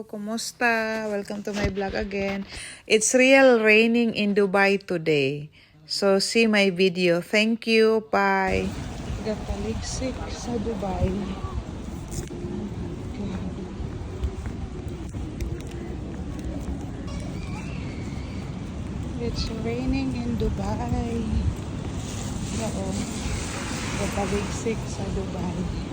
Kumusta? Welcome to my vlog again. It's real raining in Dubai today. So see my video. Thank you. Bye. Gataliksik sa Dubai. It's raining in Dubai. Oo. Gataliksik sa Dubai.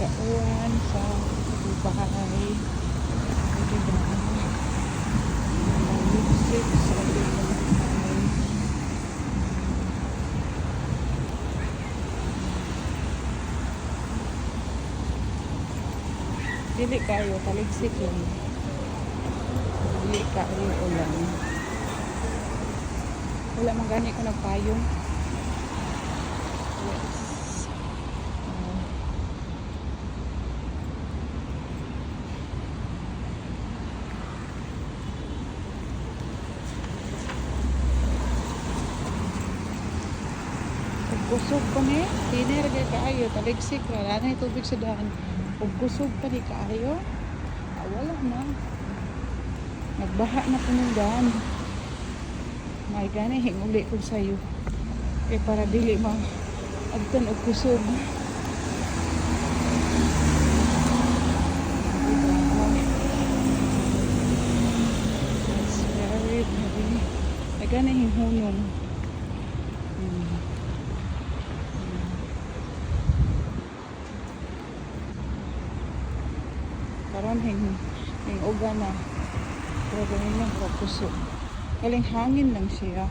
Kauan sa Dubai. Gataliksik sa Dubai. Dili kayo, taligsik lang. Dili kayo ulan. Wala man gani ko nagpayong. Yes. Kusog pa ni, tiniragay kaayo, taligsik ra, wala na tubig sa daan. Kung kusog pa ni kaayo, wala na. Nagbaha na po ng daan. May gani, hinguli ko sa'yo. Eh para dili agtan o kusog. It's very, may gani hinghunong. Karon hing uga na. Pero ganun lang kusog. Kaling hangin lang siya.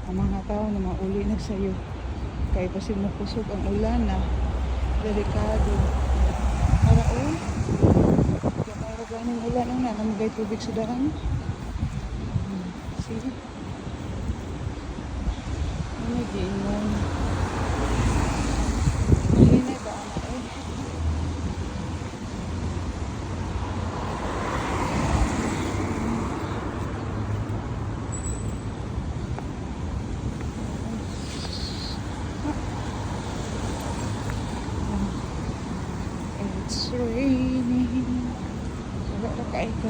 Ang mga tao na mauli na sa'yo. Kaya kasi makusog ang ulan na. Delikado. Para para ganun ulan na. Namagay tubig sa daan. See? Ano din yun? Mahinay ba ang It's raining. Wala na kayo ka.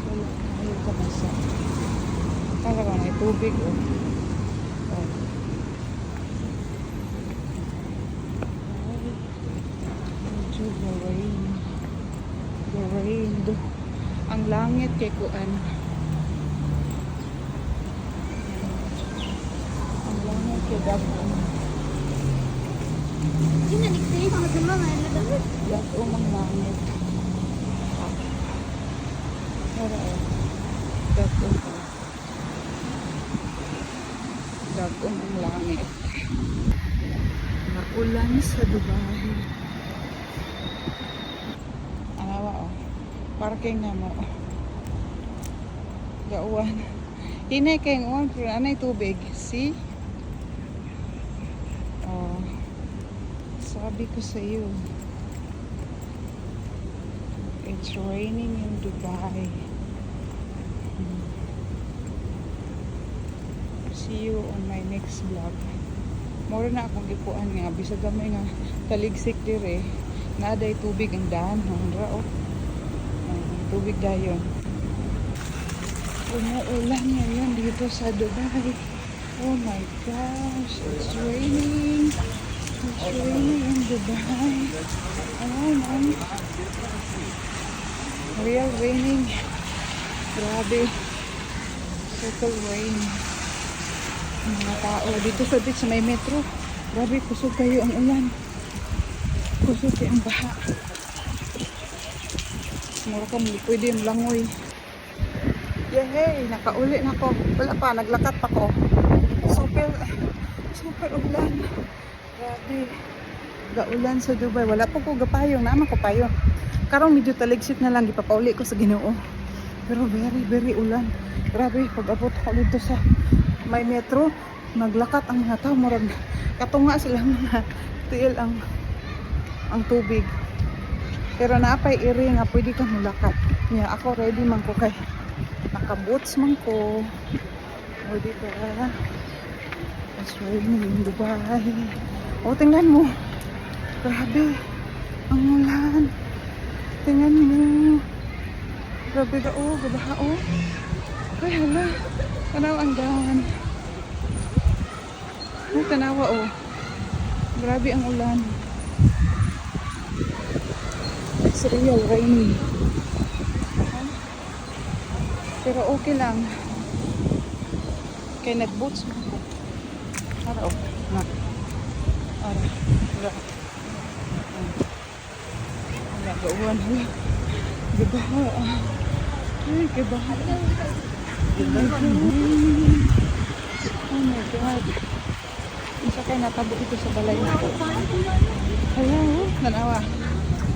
Wala kayo ka basa. Talaga may tubig oh. The rain. The rain. Ang langit kay kuan. Ang langit kay dapat. Gatong ang langit. Gatong ang langit. Nakulan sa Dubai. Anawa oh. Parking na mo. Gauwan. Hinay kayong uwan pero anay tubig. See? Oh. Sabi ko sa iyo. It's raining in Dubai. See you on my next vlog. Mura na akong ipuan nga. Bisag gamay nga taligsik dire. Naaday tubig ang daan. Handra oh. Tubig dayon. Umuulan ngayon dito sa Dubai. Oh my gosh. It's raining. It's raining in Dubai. Oh man. Real raining. Grabe. Circle rain. Mga tao. Dito sa beach may metro. Grabe, kusog kayo ang ulan. Kusog kayo ang baha. Mura ka muli. Pwede yung langoy. Yehey! Nakauli na ko. Wala pa. Naglakat pa ko. Super ulan. Grabe. Gaulan sa Dubai. Wala po ko gapayong. Naman ko payong. Karong medyo taligsik na lang. Ipapauli ko sa Ginoo. Pero very ulan. Grabe. Pag abot ko dito sa may metro. Naglakat ang mga tao. Murag katunga sila mga tiil ang tubig. Pero naapay iri nga pwede kang mulakat. Yeah, ako ready man ko kay naka-boots man ko. O dito It's raining in Dubai. Oh, tingnan mo. Grabe. Ang ulan. Tingnan mo. Grabe ka. Oh, gabaha. Oh. Ay, hala. Tanaw ang dahan. Ay, tanawa. Oh. Grabe ang ulan. It's real raining. Pero okay lang. Kaya nag-boots mo ko. Para o. Na. Para. Wala. Wala. Gauwan. Wala. Gabaha. Ay, gabaha. Gabaha. Oh my God. Isa kayo natabo ito sa balay na ko. Hello. Nanawa.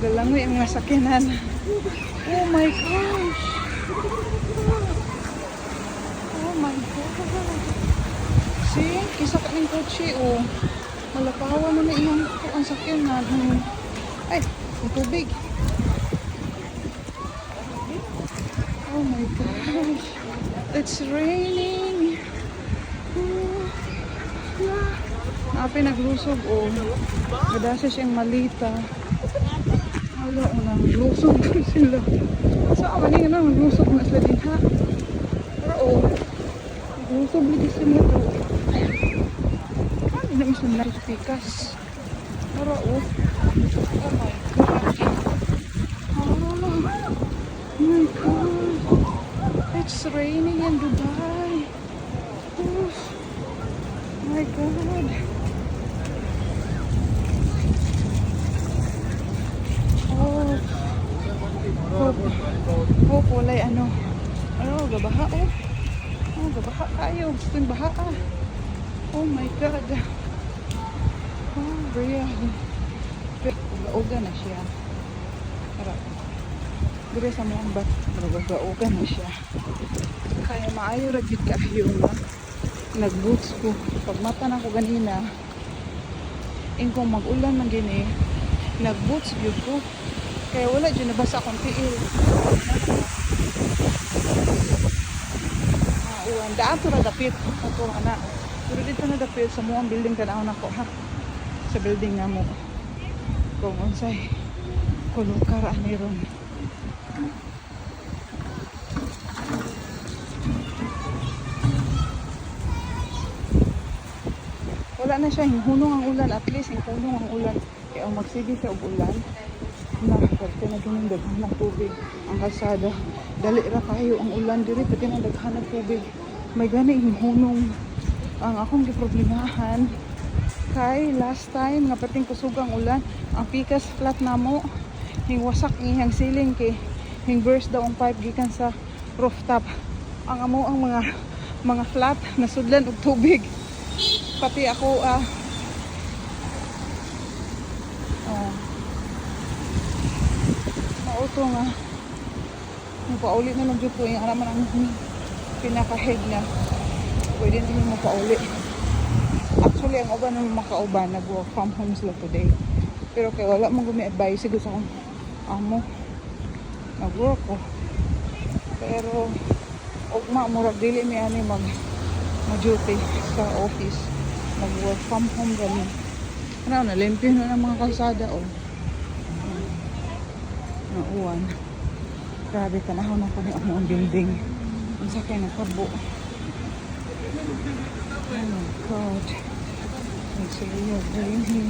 Galangoy ang nasakinan. Oh my gosh. Oh my God. See? Kisa ka ng kotse, oh. Malapawa mo na iyang ang sakyan na. Ay, ang tubig. Oh my gosh. It's raining. Oh. Yeah. Napi naglusog, oh. Gadasa siyang malita. Wala, naglusog sila. Saan man yung naglusog na sila din, ha? Pero, oh. Naglusog lagi sila to. Ano na isang pikas. Pero, oh. Oh my God. Oh my God. It's raining in Dubai. Oh my God. Oh, kulay ano. Ano, gabaha, oh. Oh, gabaha kayo. Gusto yung baha, ah. Oh my God. Oh, real. Gauga na siya. Harap. Dire sa mga bat. Gauga na siya. Kaya maayo ragit kayo na. Nag-boots ko. Pag mata na ko ganina, kung mag-ulan man gini, nag-boots view ko. Kaya wala dyan nabasa akong tiil. Uwan. Daan to na dapit. Ito na. Pero dito na dapit sa muang building tanaw na ko, ha. Sa building na mo. Kung unsay. Kulukar aniron. Wala na siya. Hinunong ang ulan. At least hinunong ang ulan. Kaya ang magsige siya og ulan. Pati na ganun daghan ng tubig ang kalsada. Dali ra kayo ang ulan diri pati na daghan ng tubig. May gani hinunong ang akong giproblemahan kay last time nga pating kusog ang ulan, ang pikas flat namo hingwasak iyang ceiling kay hing burst daw ang pipe gikan sa rooftop. Ang amo ang mga flat nasudlan og tubig. Pati ako auto nga mapauli na lang dyan po yung alaman ang pinaka-head na pwede naman mapauli. Actually ang uban naman makauban nag-work from home sila today, pero kaya wala mong gumi-advise siguro sa amo nag-work ko, pero ugma murag dili mi ani mag-duty sa office, mag-work from home gani. Ano na limpyo na ng mga kalsada uwan. Grabe, tanahaw na ko ni ang building. Ang sakay na kabo. Oh my God. It's really raining.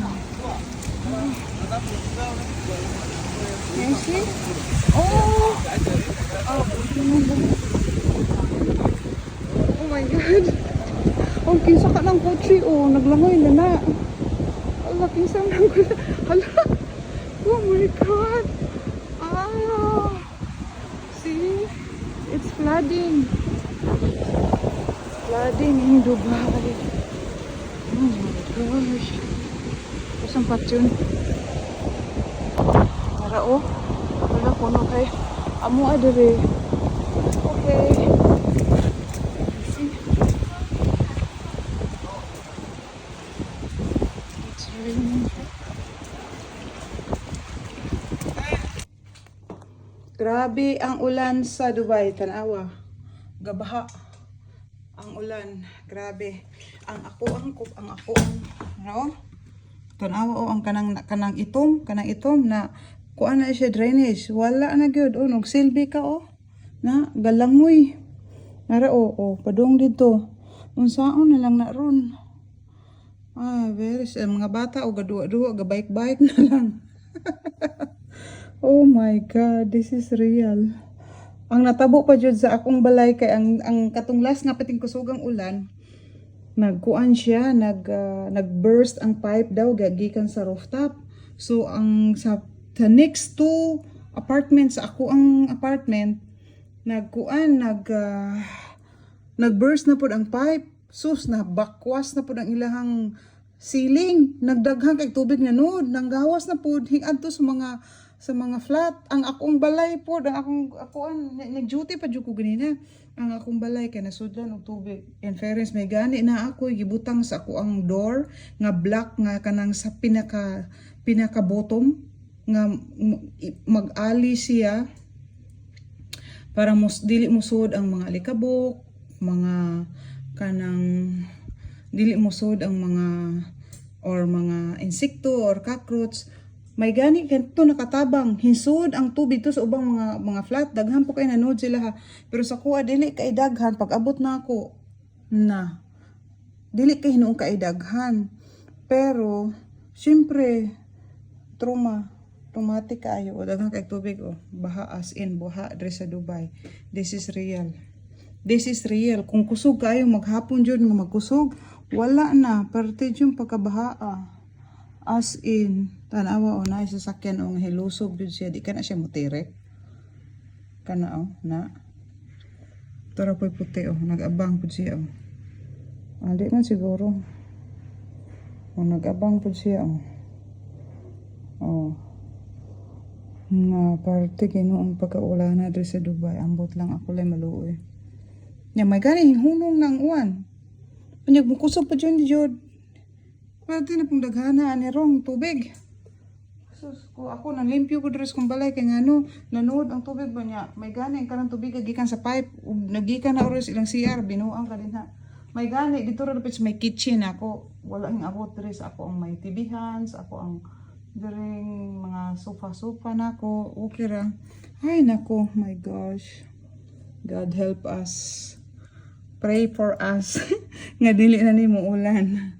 You see? Oh! Oh my God. Oh, kinsa ka ng kotse, oh. Naglangoy na na. Ala, kinsa ng kotse. Ala. Oh my God. Ah, see, it's flooding. Flooding in Dubai. Oh my gosh. Kusang patyon. Para wala puno kay amo adere. Okay. See, it's raining. Grabe ang ulan sa Dubai, tanawa. Gabaha ang ulan, grabe. ang ako ang ano? Tanawa o ang kanang itom na kuan na siya drainage. Wala na gyud o silbi ka o. Na galangoy. Nara o padung dito. Unsaon na lang na ron. Very mga bata o gadua-dua gabike-bike na lang. Oh my god, this is real. Ang natabo pa jud sa akong balay kay ang katunglas nga pating kusugang ulan. Nagkuan siya, nag-burst ang pipe daw gikan sa rooftop. So ang sa next two apartments sa ako ang apartment nag-burst na pud ang pipe. Sus na bakwas na pud ang ilahang ceiling. Nagdaghang kay tubig na nod, nanggawas na pud hing-adto sa mga flat. Ang akong balay pud, ang akong nag-duty pa jud ko ganina. Ang akong balay kay nasudlan og tubig. In fairness may gani na ako gibutang sa ako ang door nga black nga kanang sa pinaka bottom nga mag-ali siya para dili musod ang mga alikabok, mga kanang dili musod ang mga insekto or cockroach. May gani kanto nakatabang hinsud ang tubig to sa ubang mga flat. Daghan po kay nanood sila ha. Pero sa kuha dili kay daghan pag abot na ako na dili kay hinuong kay daghan. Pero syempre traumatic kayo o daghan kay tubig o baha as in baha diri sa Dubai. This is real. This is real. Kung kusog kayo maghapon jud nga magkusog, wala na parte jud pagkabaha. As in, tanawa o na sasakyan o hilusog jud siya, di ka na siya mutirek. Kana o na. Tara po'y puti o, nag-abang po siya o. Di man siguro. O nag-abang po siya o. Nga parte ginoong pagkaulana diri sa Dubai, ambot lang ako lang maluoy. Nya may gani hunong ng uwan. Panyag mukusog pa dyan jud. Pwede na pong daghana ni rong tubig. Sus ko ako nanlimpyo ko dres kong balay kay ngano nanood ang tubig ba niya. May gani ang kanang tubig gikan sa pipe ug nagikan na oras ilang CR binuang ka dinha. May gani dito ra dapat may kitchen ako. Wala ang abot dres ako ang may tibihan, ako ang diring mga sofa nako. Okay ra. Ay nako, my gosh. God help us. Pray for us. Nga dili na ni mo ulan.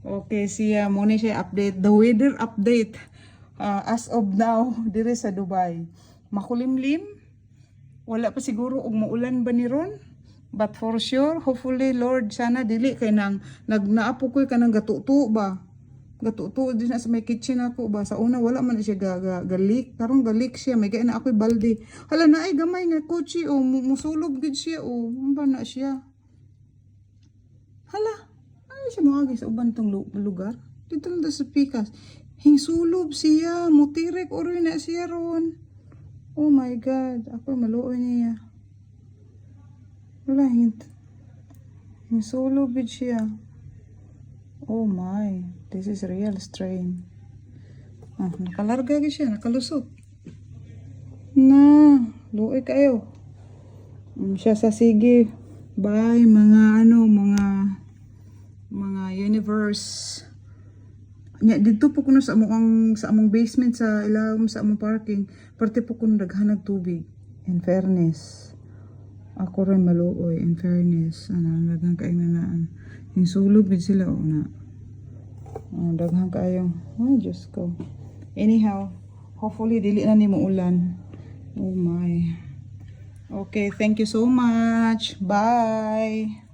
Okay, siya mo ni siya update. The weather update as of now dire sa Dubai. Makulimlim. Wala pa siguro og maulan ba ni ron? But for sure, hopefully Lord sana dili kay nang nagnaapo ko kanang gatutu ba. Gatutu din sa may kitchen ako ba. Sa una wala man siya galik. Karong galik siya may kay na ako'y balde. Hala na ay gamay nga kotse o musulog gid siya o ba na siya. Hala siya mga sa uban tong lugar. Dito lang sa pikas. Hingsulob siya. Mutirek oroy na siya ron. Oh my God. Ako maluoy niya. Wala hingsulob siya. Oh my. This is real strain. Nakalarga siya. Nakalusot. Na. Luoy kayo. Siya sa sige. Bye mga mga universe. Nya dito po kuno sa among basement sa ilawom sa among parking, parte po kuno daghanag tubig. In fairness, ako rin maluoy. In fairness, daghang kay nanaan. Yung sulog gid sila o na. Daghang kayo. Oh, Diyos ko. Anyhow, hopefully dili na nimo ulan. Oh my. Okay, thank you so much. Bye.